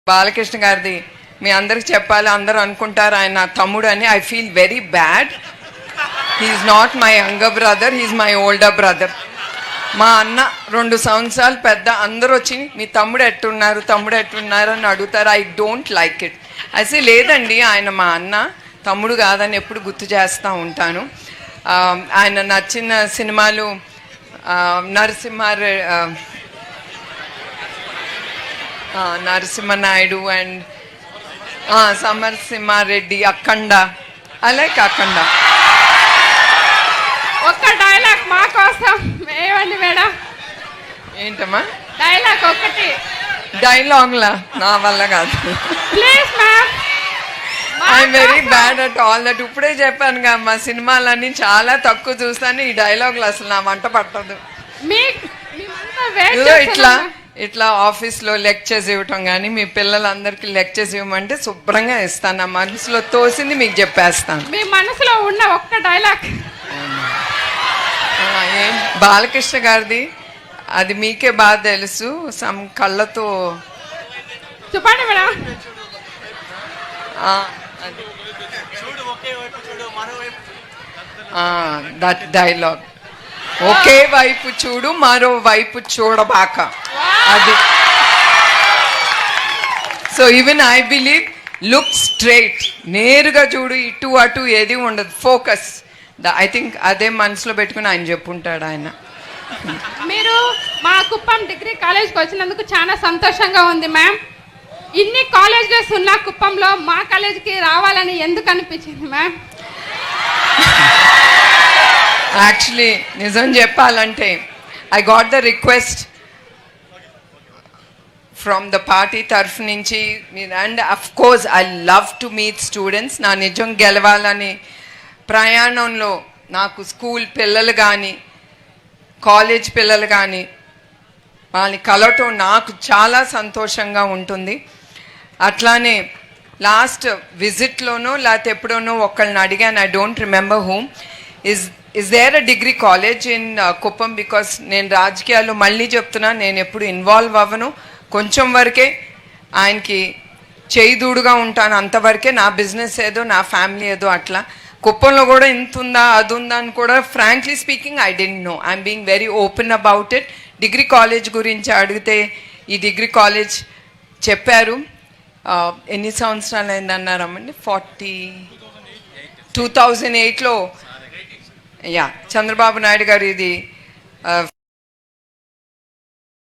బాలకృష్ణ గారిది మీ అందరికి చెప్పాలి, అందరూ అనుకుంటారు ఆయన నా తమ్ముడు అని. I feel very bad. He's not my younger brother, he's my older brother. మా అన్న 2 సంవత్సరాలు పెద్ద. అందరూ వచ్చి మీ తమ్ముడు ఎట్టున్నారు అని అడుగుతారు. I don't like it. అయితే లేదండి, ఆయన మా అన్న, తమ్ముడు కాదని ఎప్పుడు గుర్తు చేస్తూ ఉంటాను. ఆయన నచ్చిన సినిమాలు Narasimhanayudu and Samarasimhareddy, Akhanda. I like Akhanda. ఒక్క డైలాగ్ మా కోసం ఏమండి మేడం? ఏంటమ్మా డైలాగ్ ఒకటి? డైలాగ్లా నా వల్ల కాదు. Please ma'am. I'm very bad at all that. ఇప్పుడే చెప్పాను కదా, మా సినిమాలన్నీ చాలా తక్కువ చూస్తాను. ఈ డైలాగులు అసలు నా వంట పట్టదు. ఇట్లా ఆఫీస్లో లెక్చర్స్ ఇవ్వటం కానీ, మీ పిల్లలందరికీ లెక్చర్స్ ఇవ్వమంటే శుభ్రంగా ఇస్తాను. నా మనసులో తోసింది మీకు చెప్పేస్తాను. మీ మనసులో ఉన్న ఒక్క డైలాగ్. బాలకృష్ణ గారిది అది మీకే బాగా తెలుసు. సమ్ కళ్ళతో చెప్పండి మేడం. దట్ డైలాగ్, ఒకే వైపు చూడు మరో వైపు చూడబాక. అది. So even I believe look straight, నేరుగా చూడు, ఇటు అటు ఏది ఉండదు, ఫోకస్. ఐ థింక్ అదే మనసులో పెట్టుకుని ఆయన చెప్పుంటాడు ఆయన. మీరు మా కుప్పం డిగ్రీ కాలేజ్కి వచ్చినందుకు చాలా సంతోషంగా ఉంది మ్యామ్. ఇన్ని కాలేజెస్ ఉన్న కుప్పంలో మా కాలేజీకి రావాలని ఎందుకు అనిపించింది మ్యామ్? యాక్చువల్లీ నిజం చెప్పాలంటే I got the request from the party తరఫు నుంచి. And of course I love to meet students. నా నిజం గెలవాలని ప్రయాణంలో నాకు స్కూల్ పిల్లలు కానీ, కాలేజ్ పిల్లలు కానీ వాళ్ళని కలవటం నాకు చాలా సంతోషంగా ఉంటుంది. అట్లానే లాస్ట్ విజిట్లోనో లేకపోతే ఎప్పుడోనో ఒకళ్ళని అడిగాను, I don't remember whom, is there a degree college in Kuppam? Because నేను రాజకీయాల్లో మళ్ళీ చెప్తున్నా, నేను ఎప్పుడు ఇన్వాల్వ్ అవ్వను, కొంచెం వరకే ఆయనకి చేయిదూడుగా ఉంటాను, అంతవరకే. నా బిజినెస్ ఏదో, నా ఫ్యామిలీ ఏదో అట్లా. కుప్పంలో కూడా ఇంత ఉందా అది ఉందా అని కూడా frankly speaking I don't know. I'm being very open about it. Degree college గురించి అడిగితే ఈ డిగ్రీ కాలేజ్ చెప్పారు. ఎన్ని సంవత్సరాలు అయిందన్నారమ్మండి? 2008లో చంద్రబాబు నాయుడు గారు ఇది